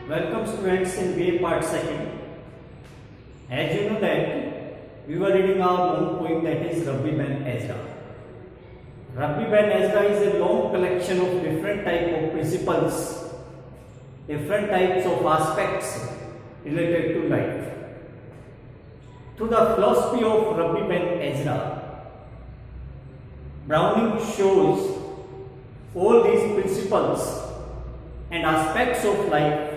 Welcome students in BA part 2nd. As you know that we were reading our long poem, that is Rabbi ben Ezra. Rabbi ben Ezra is a long collection of different type of principles, different types of aspects related to life. Through the philosophy of Rabbi ben Ezra, Browning shows all these principles and aspects of life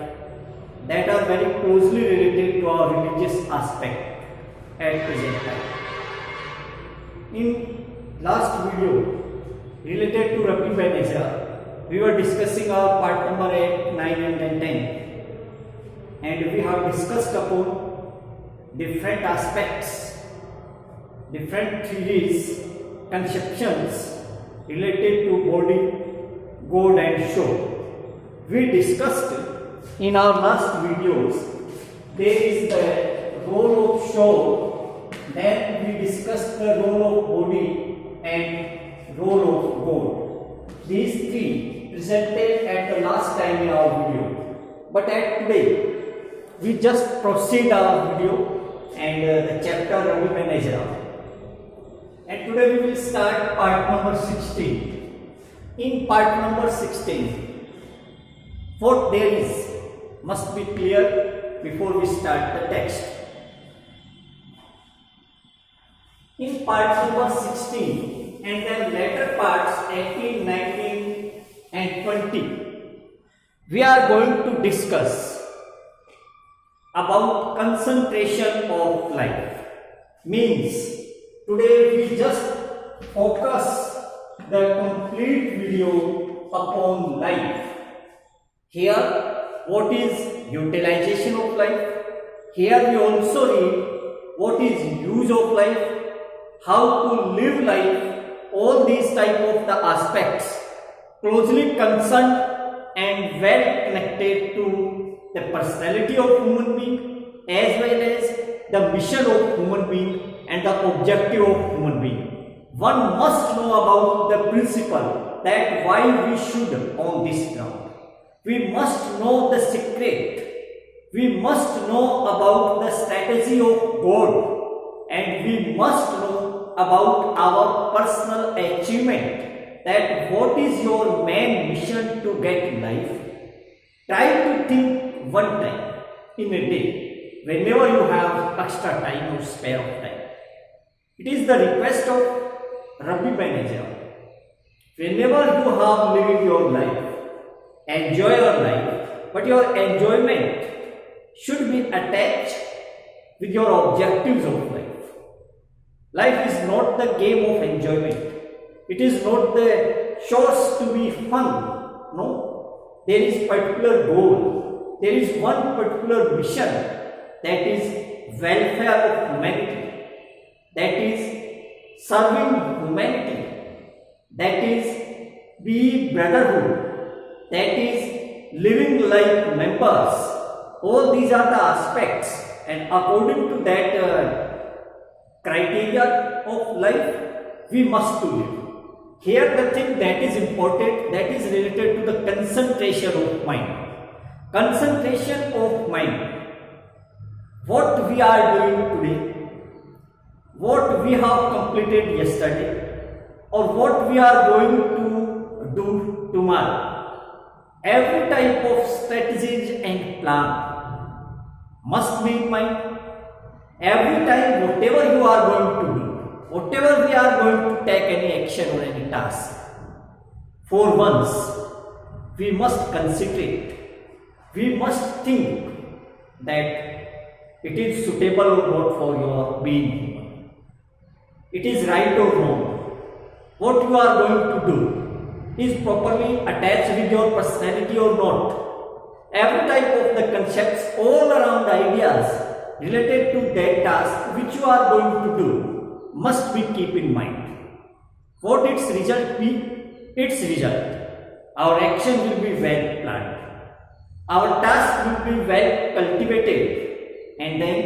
that are very closely related to our religious aspect at present time. In last video related to Rabbi ben Ezra, we were discussing our part number 8, 9 and 10, and we have discussed upon different aspects, different theories, conceptions related to body, God and soul. We discussed in our last videos, there is the role of soul, then we discussed the role of body and role of God. These three presented at the last time in our video. But at today, we just proceed our video and the chapter Rabbi ben Ezra. And today we will start part number 16. In part number 16, what there is must be clear before we start the text. In part number 16 and then later parts 18, 19 and 20, we are going to discuss about concentration of life. Means today we just focus the complete video upon life. Here what is utilization of life. Here we also read what is use of life, how to live life, all these type of the aspects closely concerned and well connected to the personality of human being as well as the mission of human being and the objective of human being. One must know about the principle that why we should on this ground. We must know the secret. We must know about the strategy of God, and we must know about our personal achievement. That what is your main mission to get life? Try to think one time in a day, whenever you have extra time or spare of time. It is the request of Rabbi ben Ezra. Whenever you have lived your life, enjoy your life, but your enjoyment should be attached with your objectives of life. Life is not the game of enjoyment. It is not the chores to be fun. No. There is particular goal. There is one particular mission, that is welfare of humanity. That is serving humanity. That is be brotherhood. That is living like members. All these are the aspects, and according to that criteria of life, we must to live. Here the thing that is important, that is related to the concentration of mind. Concentration of mind. What we are doing today, what we have completed yesterday, or what we are going to do tomorrow. Every type of strategies and plan must be in mind. Every time whatever you are going to do, whatever we are going to take any action or any task, for once we must consider it. We must think that it is suitable or not for your being human. It is right or wrong. What you are going to do is properly attached with your personality or not. Every type of the concepts, all around ideas related to that task which you are going to do must be keep in mind. What its result be? Its result. Our action will be well planned. Our task will be well cultivated, and then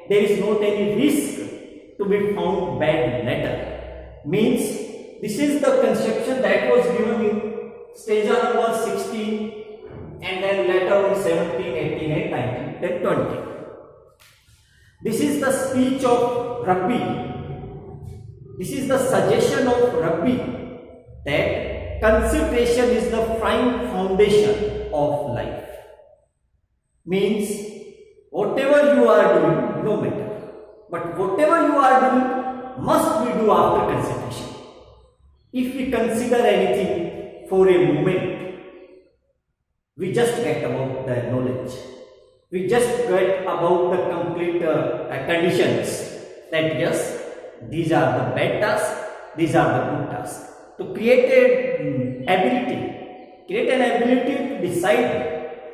there is not any risk to be found bad later. Means this is the conception that was given in stanza number 16 and then later on 17, 18 Rabbi, this is the suggestion of Rabbi that consideration is the prime foundation of life. Means whatever you are doing, no matter, but whatever you are doing must we do after consideration. If we consider anything for a moment, we just get about the knowledge. We just get about the complete conditions that yes, these are the bad tasks, these are the good tasks. To create an ability to decide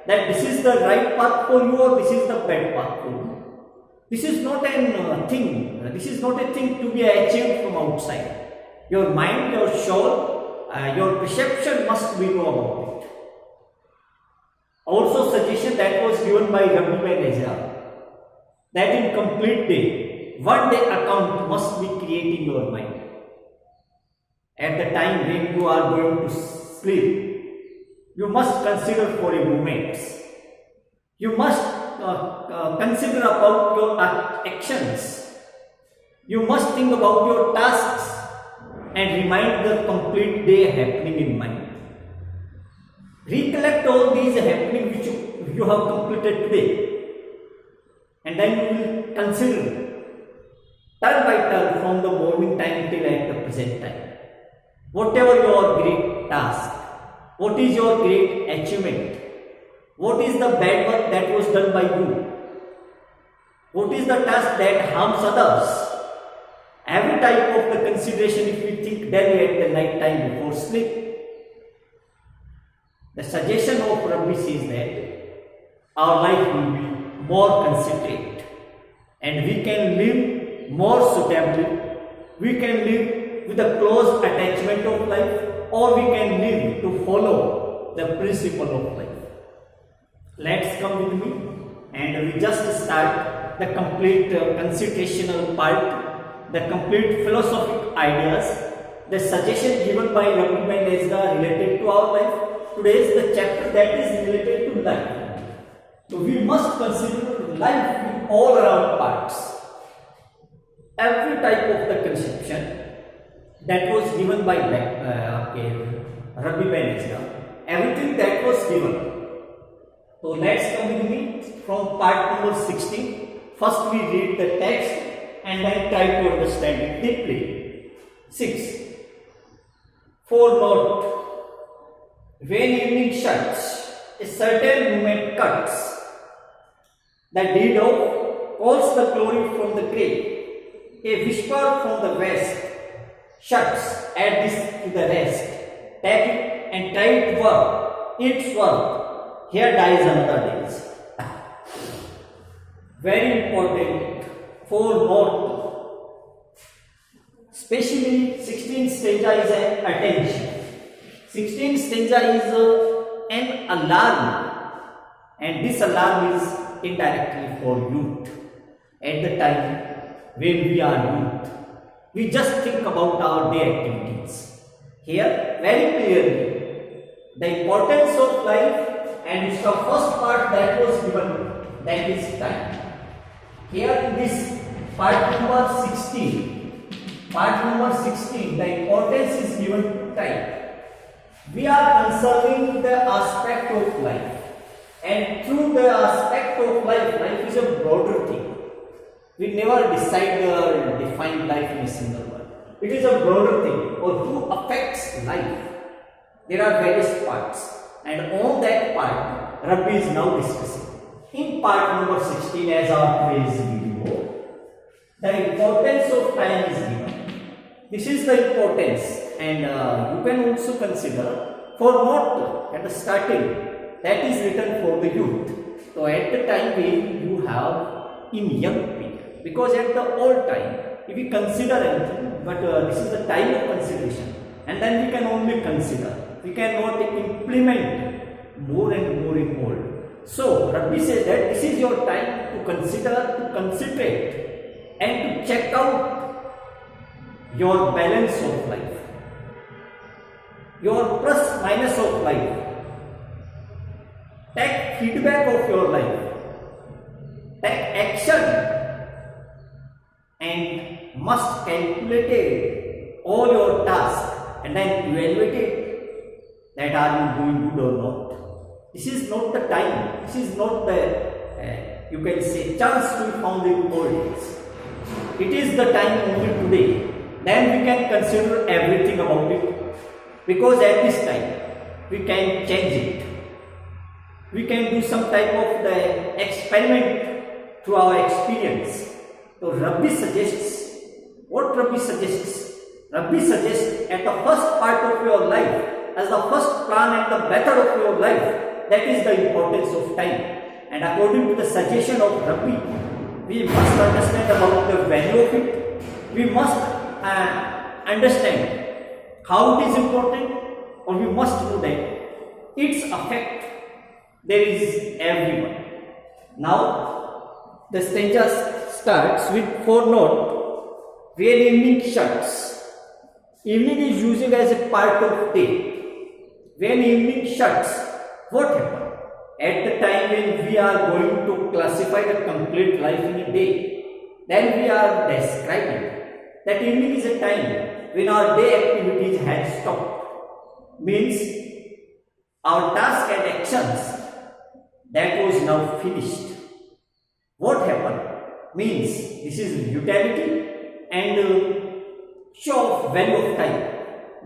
that this is the right path for you or this is the bad path for you. This is not a thing. This is not a thing to be achieved from outside. Your mind, your soul, your perception must be know about it. Also, suggestion that was given by Rabbi and Ezra that in complete day, 1 day account must be created in your mind. At the time when you are going to sleep, you must consider for a moment. You must consider about your actions. You must think about your tasks and remind the complete day happening in mind. Recollect all these happening which you have completed today, and then you will consider turn by turn from the morning time till at the present time. Whatever your great task, what is your great achievement, what is the bad work that was done by you, what is the task that harms others. Every type of the consideration if we think daily at the night time before sleep. The suggestion of Rabbi says that our life will be more considerate and we can live more suitably. We can live with a close attachment of life, or we can live to follow the principle of life. Let's come with me and we just start the complete considerational part, the complete philosophic ideas, the suggestion given by Rabbi and Ezra related to our life. Today is the chapter that is related to life. So we must consider life in all around parts. Every type of the conception that was given by Rabbi and Ezra, everything that was given. So let's come with me from part number 16. First we read the text and then try to understand it deeply. 6. Footnote. When evening shuts, a certain moment cuts. The deed of calls the glory from the grave. A whisper from the west shuts add this to the rest. Take it and try it work. Its work. Here dies another days. Very important footnote. Especially 16th stanza is an attention. 16th stanza is an alarm, and this alarm is indirectly for youth. At the time when we are youth, we just think about our day activities. Here, very clearly, the importance of life, and it's the first part that was given, that is time. Here in this part number 16, the importance is given to time. We are concerning the aspect of life, and through the aspect of life, life is a broader thing. We never decide or define life in a single word. It is a broader thing, or who affects life. There are various parts, and on that part, Rabbi is now discussing. In part number 16, as our today's video, the importance of time is given. This is the importance. And you can also consider for not at the starting, that is written for the youth. So at the time when you have in young period, because at the old time, if we consider anything, but this is the time of consideration, and then we can only consider. We cannot implement more and more in old. So Rabbi says that this is your time to consider, to concentrate, and to check out your balance of life. Your plus minus of life. Take feedback of your life. Take action and must calculate all your tasks and then evaluate it, that are you doing good or not. This is not the time. This is not the you can say chance to be found in old days. It is the time only today. Then we can consider everything about it, because at this time we can change it. We can do some type of the experiment through our experience. So Rabbi suggests, what Rabbi suggests? Rabbi suggests at the first part of your life, as the first plan and the better of your life, that is the importance of time. And according to the suggestion of Rabbi, we must understand about the value of it. We must understand how it is important, or we must know that its effect there is everyone. Now, the stanza starts with 4 note, where evening shuts. Evening is used as a part of day. When evening shuts, what happens? At the time when we are going to classify the complete life in a day, then we are describing that evening is a time when our day activities had stopped. Means our task and actions, that was now finished. What happened? Means this is utility and show of value of time.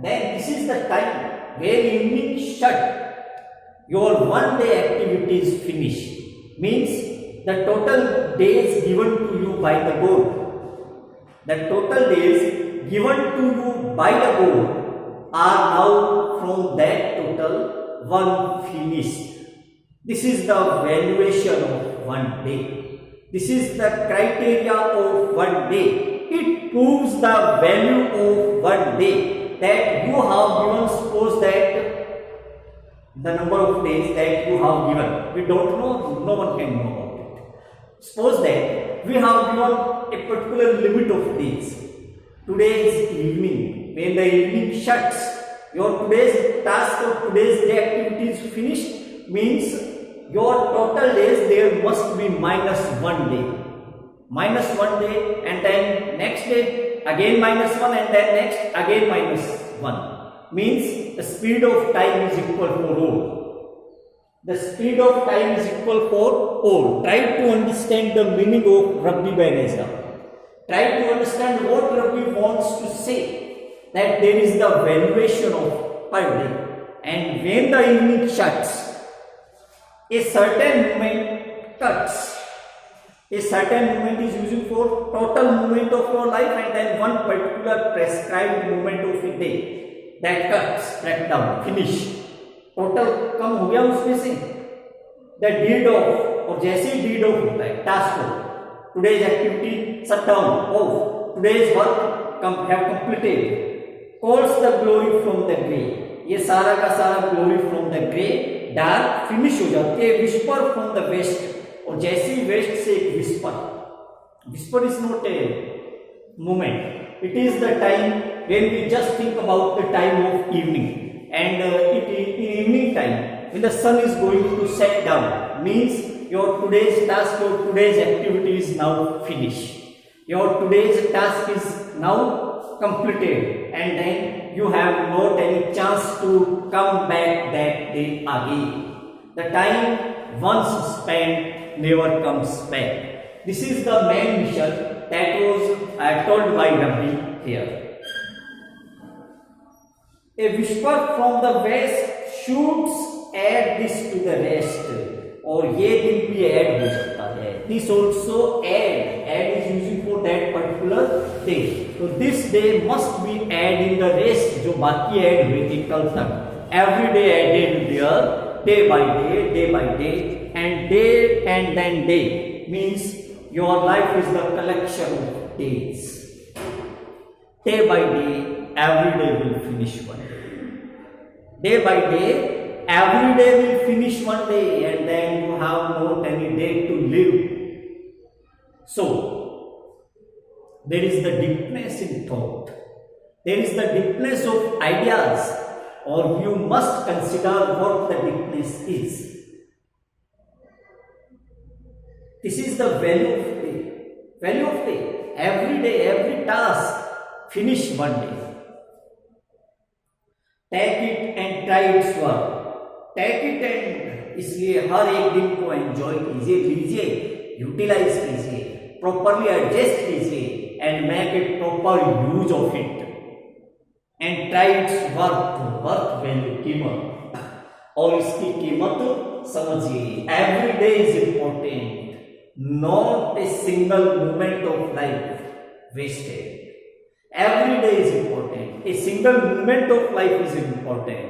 Then this is the time where evening shut. Your one day activity is finished. Means the total days given to you by the board. The total days given to you by the board are now from that total one finished. This is the valuation of one day. This is the criteria of one day. It proves the value of one day, that you have given, suppose that the number of days that you have given, we don't know, no one can know about it. Suppose that we have given a particular limit of days. Today is evening. When the evening shuts, your today's task or today's day activity is finished, means your total days there must be minus 1 day. Minus 1 day, and then next day again minus 1, and then next again minus 1. Means the speed of time is equal for all. The speed of time is equal for all. Try to understand the meaning of Rabbi by Ezra. Try to understand what Rabbi wants to say, that there is the valuation of per day. And when the evening shuts, a certain moment cuts. A certain moment is used for total movement of your life, and then one particular prescribed moment of a day. That cuts, break down, finish. Total कम हो गया उसमें से. The deed of, और जैसे he did of होता है task हो, today's activity shut down of, today's work have completed, calls the glory from the grey. ये सारा का सारा glory from the grey dark finish हो जाती है. विस्पर फ्रॉम द वेस्ट, और जैसे ही वेस्ट से एक whisper, whisper is not a movement, it is the time when we just think about the time of evening, and in evening time when the sun is going to set down, means your today's task or today's activity is now finished, your today's task is now completed, and then you have not any chance to come back that day again. The time once spent never comes back. This is the main mission that was told by Rabbi here. A whisper from the west shoots add this to the rest. और ये दिन भी add हो सकता है. This also add is using for that particular day. So this day must be add in the rest जो बाकी add हुए थे कल तक. Every day added there, day by day, and day and then day means your life is the collection of days. Day by day, every day will finish one day. Day by day, every day will finish one day, and then you have not any day to live. So, there is the deepness in thought. There is the deepness of ideas, or you must consider what the deepness is. This is the value of day. Value of day. Every day, every task, finish one day. Take it and try its work. Take it and इसलिए हर एक दिन को enjoy कीजिए, लीजिए, utilise कीजिए, properly adjust कीजिए and make it proper use of it and try its worth value, कीमत, और इसकी कीमत समझिए. Every day is important, not a single moment of life wasted. Every day is important. A single moment of life is important.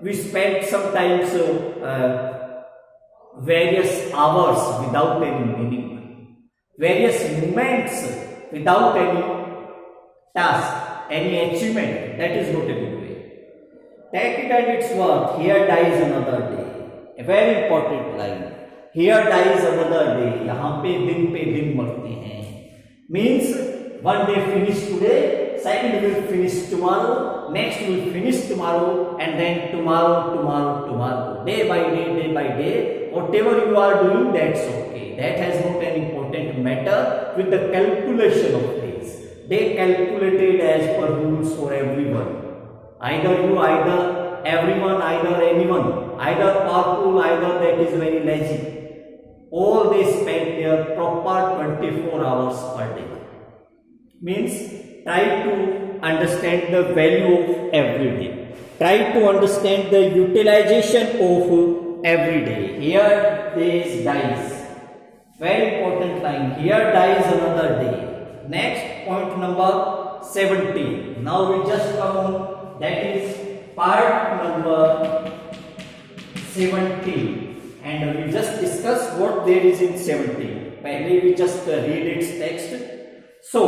We spend sometimes various hours without any meaning, various moments without any task, any achievement. That is not a good way. Take it at its worth. Here dies another day. A very important line. Here dies another day. यहाँ पे दिन मरते हैं. Means one day finish today, second will finish tomorrow, next will finish tomorrow, and then tomorrow. Day by day, whatever you are doing, that's okay. That has not an important matter with the calculation of days. They calculated as per rules for everyone. Either you, either everyone, either anyone, either powerful, either that is very lazy. All they spend their proper 24 hours per day. Means try to understand the value of every day. Try to understand the utilization of every day. Here dies. Very important line. Here dies another day. Next, point number 17. Now we just come on. That is part number 17. And we just discuss what there is in 17. Pehले we just read its text. So,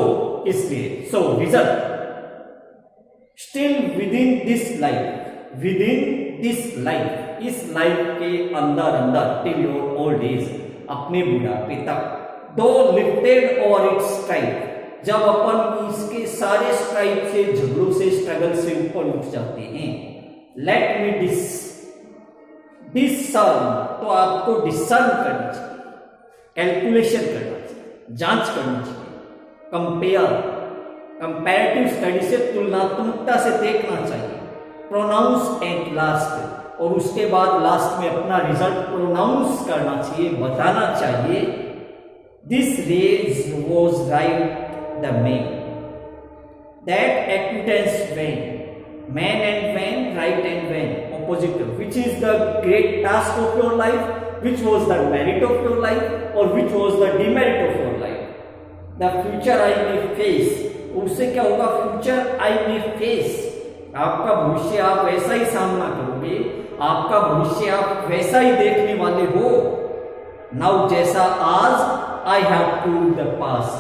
result, still within this life, इस life के अंदर till your old age, अपने बुढ़ापे तक, though lifted over its stripe, जब अपन इसके सारे stripe से, झगड़ों से, स्ट्रगल से ऊपर उठ जाते हैं, let me discern, तो आपको डिसर्न करना चाहिए, कैलकुलेशन करना चाहिए, जांच करनी चाहिए, कंपैरेटिव स्टडी से, तुलनात्मकता से देखना चाहिए, प्रोनाउंस एट लास्ट, और उसके बाद लास्ट में अपना रिजल्ट प्रोनाउंस करना चाहिए, बताना चाहिए. This rage was right the man, that acquaintance van, man and van, right and van, opposite, which is the great task of your life, which was the merit of your life, और which was the demerit of your life. The future I may face, उससे क्या होगा, future I may face, आपका भविष्य आप वैसा ही सामना करोगे, आपका भविष्य आप वैसा ही देखने वाले हो. नाउ जैसा आज I have proved the past,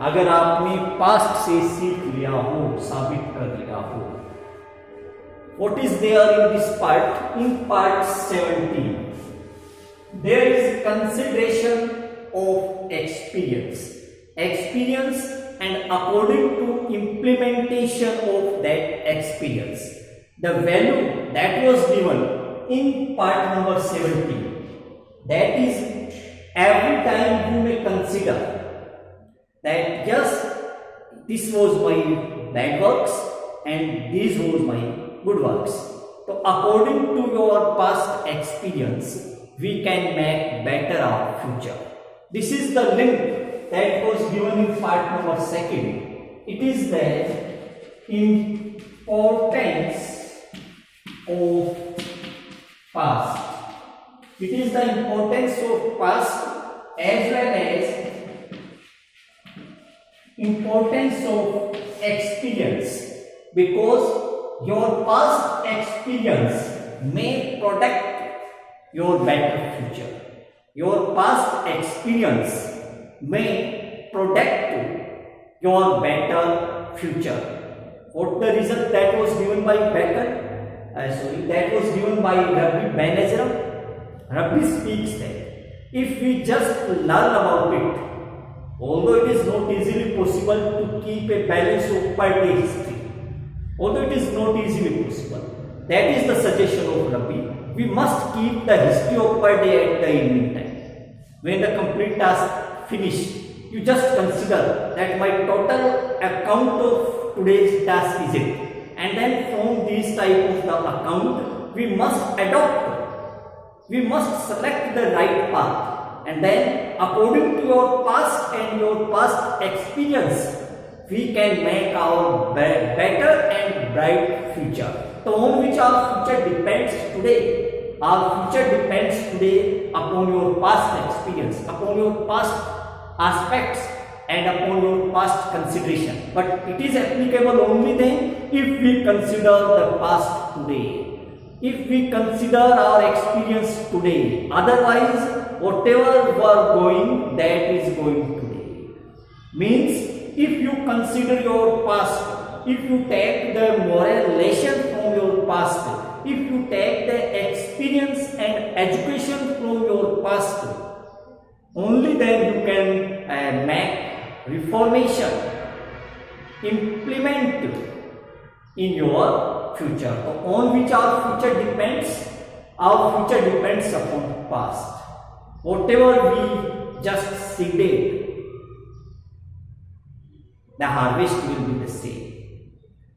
अगर आपने पास्ट से सीख लिया हो, साबित कर लिया हो. What is there in this part, in part 17 there is consideration of experience and according to implementation of that experience, the value that was given in part number 17, that is, every time you may consider that yes, this was my bad works and this was my good works. So according to your past experience, we can make better our future. This is the link that was given in part number 2. It is the importance of past. It is the importance of past as well as importance of experience, because your past experience may protect your better future. Your past experience may protect your better future. What the result that was given by that was given by Rabbi Ezra. Rabbi speaks that if we just learn about it, although it is not easily possible to keep a balance of per day history, although it is not easily possible, that is the suggestion of Rabbi. We must keep the history of per day at the evening time, when the complete task finished, you just consider that my total account of today's task is it, and then from this type of the account we must adopt, we must select the right path, and then according to your past and your past experience we can make our better and bright future. So on which our future depends today. Our future depends today upon your past experience, upon your past aspects and upon your past consideration. But it is applicable only then if we consider the past today, if we consider our experience today. Otherwise, whatever we are going, that is going today. Means if you consider your past, if you take the moral lesson from your past, if you take the experience and education from your past, only then you can make reformation, implement in your future. So on which our future depends? Our future depends upon past. Whatever we just seeded, the harvest will be the same.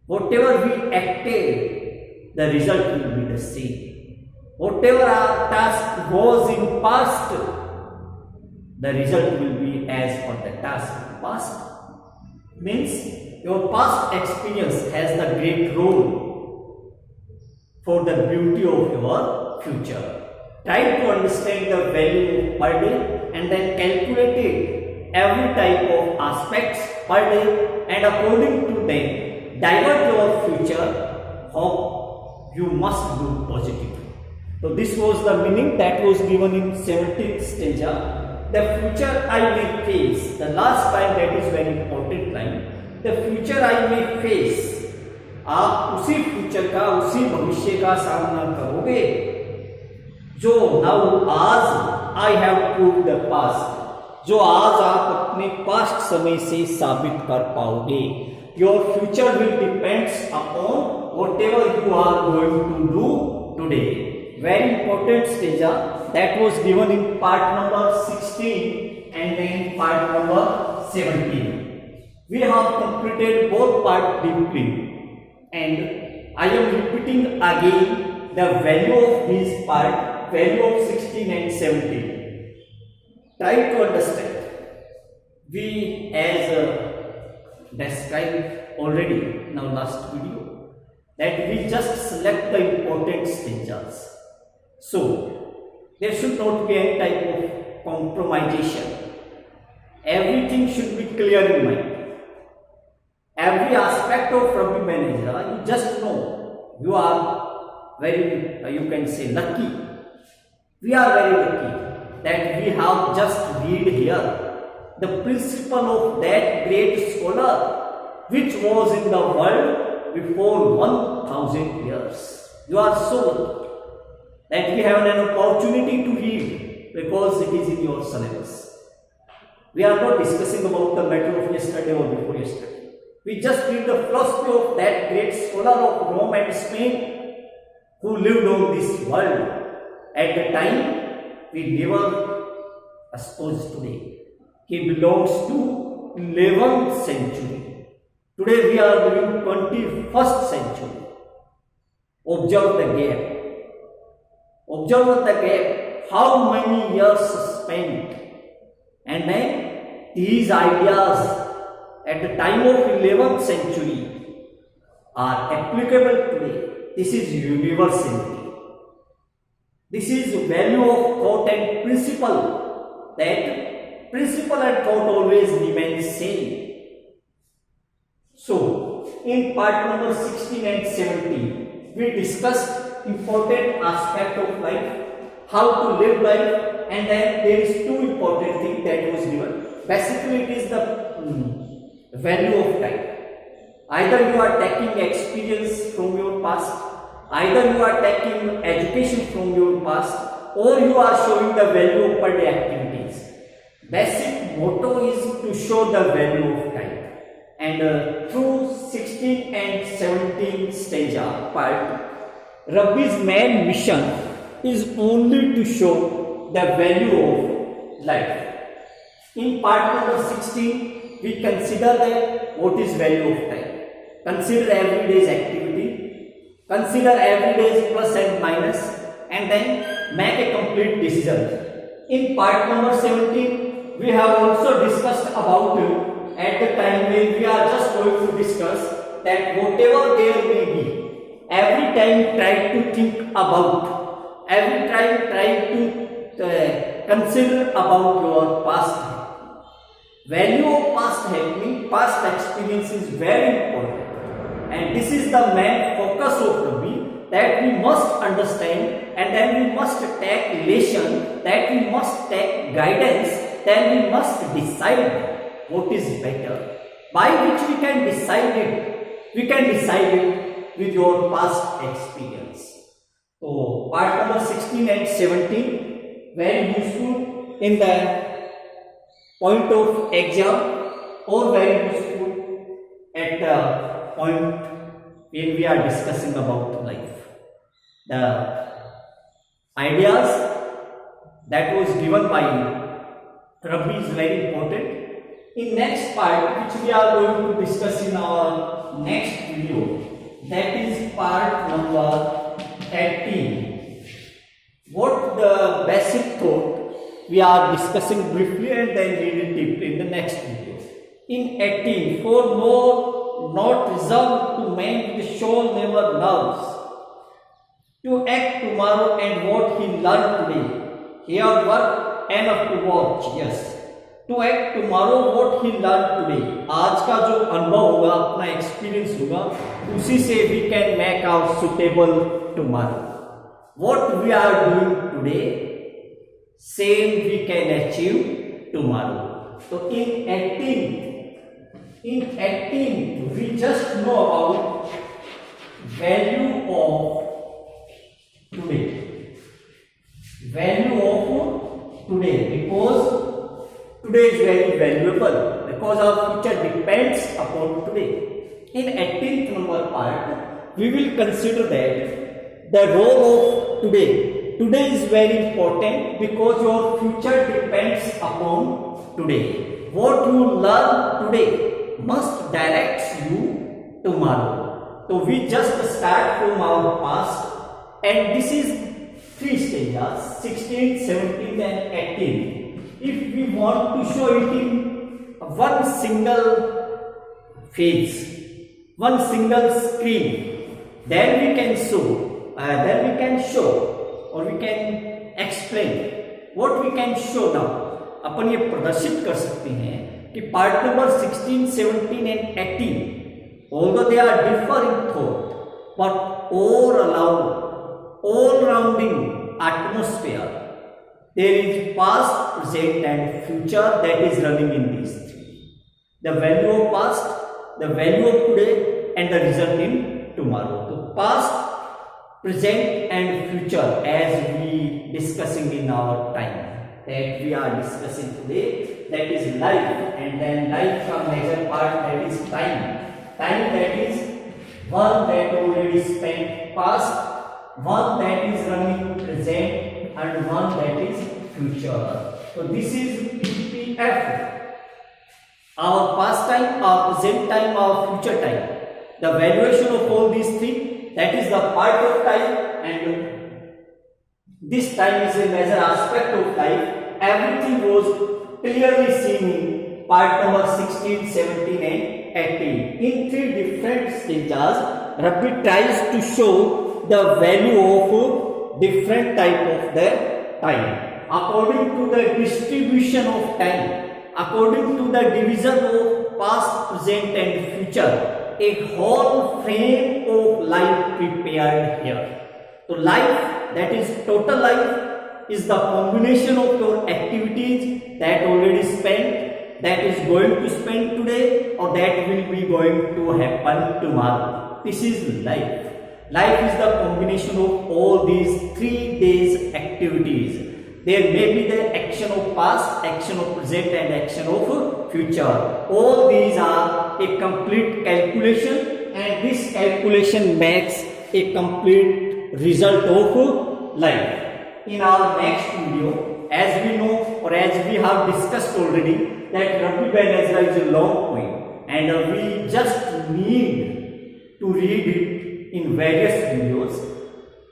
Whatever we acted, the result will be the same. Whatever our task was in past, the result will be as for the task in past. Means your past experience has the great role for the beauty of your future. Try to understand the value per day and then calculate it, every type of aspects per day, and according to them divert your future. How you must do positive. So this was the meaning that was given in 17th stanza. The future I may face, the last line, that is very important line. The future I may face, आप उसी future का, उसी भविष्य का सामना करोगे जो now आज I have prove the past, जो आज आप अपने पास्ट समय से साबित कर पाओगे. Your future will depends upon whatever you are going to do today. Very important stanza that was given in part number 16 and then part number 17. We have completed both parts deeply, and I am repeating again the value of this part, value of 16 and 17. Try to understand. We as described already in our last video, that we just select the important stanzas. So there should not be any type of compromisation. Everything should be clear in mind. Every aspect of Rabbi and Ezra, you just know. You are very, you can say, lucky. We are very lucky that we have just read here the principle of that great scholar which was in the world before 1000 years. You are so lucky that we have an opportunity to read because it is in your syllabus. We are not discussing about the matter of yesterday or before yesterday. We just read the philosophy of that great scholar of Rome and Spain who lived on this world at the time we never suppose today. He belongs to 11th century. Today we are living 21st century. Observe the gap. Observe the gap. How many years spent, and then these ideas at the time of 11th century are applicable today. This is universality. This is value of thought and principle. That principle and thought always remain same. So in part number 16 and 17 we discussed important aspect of life, how to live life, and then there is two important things that was given. Basically it is the value of time. Either you are taking experience from your past, either you are taking education from your past, or you are showing the value of per day activities. Basic motto is to show the value of time. And through 16 and 17 stanza part, Rabbi's main mission is only to show the value of life. In part number 16, we consider that what is value of time. Consider every day's activity, consider every day's plus and minus, and then make a complete decision. In part number 17, we have also discussed about at the time when we are just going to discuss that whatever there may be, every time try to think about, every time try to consider about your past. Value of past happening, past experience is very important. And this is the main focus of Rabbi, that we must understand, and then we must take lesson, that we must take guidance, then we must decide what is better. By which we can decide it? We can decide it with your past experience. So, part number 16 and 17, very useful in the point of exam, or very useful at the point when we are discussing about life. The ideas that was given by Rabbi is very important. In next part, which we are going to discuss in our next video, that is part number 18. What the basic thought we are discussing briefly and then read it deeply in the next video. In 18, for more not reserved to man the soul never loves, to act tomorrow and what he learned today. Here work enough to watch, yes. To act tomorrow what he learned today. आज का जो अनुभव होगा, अपना experience होगा, उसी से we can make our suitable tomorrow. What we are doing today, same we can achieve tomorrow. So in acting, we just know about value of today. Value of today, because today is very valuable, because our future depends upon today. In 18th number part, we will consider that the role of today. Today is very important because your future depends upon today. What you learn today must direct you tomorrow. So we just start from our past, and this is 3 stages, 16, 17 and 18. If we want to show it in one single phase, one single screen, then we can show, or we can explain. What we can show now, अपन ये प्रदर्शित कर सकते हैं कि part number 16, 17 and 18, although they are different thought, but all rounding atmosphere, there is past, present and future that is running in these three. The value of past, the value of today and the result in tomorrow. So past, present and future, as we discussing in our time, that we are discussing today, that is life, and then life from major part, that is time. Time, that is one that already spent past, one that is running present, and one that is future. So this is PPF. Our past time, our present time, our future time. The valuation of all these three, that is the part of time, and this time is a major aspect of life. Everything was clearly seen in part number 16, 17 and 18. In 3 different stages, Rabbi tries to show the value of different type of the time. According to the distribution of time, according to the division of past, present and future, a whole frame of life prepared here. So life, that is total life, is the combination of your activities that already spent, that is going to spend today, or that will be going to happen tomorrow. This is life. Life is the combination of all these 3 days activities. There may be the action of past, action of present and action of future. All these are a complete calculation, and this calculation makes a complete result of life. In our next video, as we know, or as we have discussed already, that Rabbi Ben Ezra is a long poem and we just need to read it in various videos.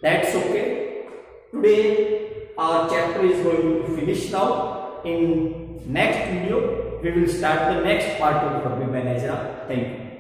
That's okay. Today our chapter is going to finish now. In next video we will start the next part of Rabbi Ben Ezra. Thank you.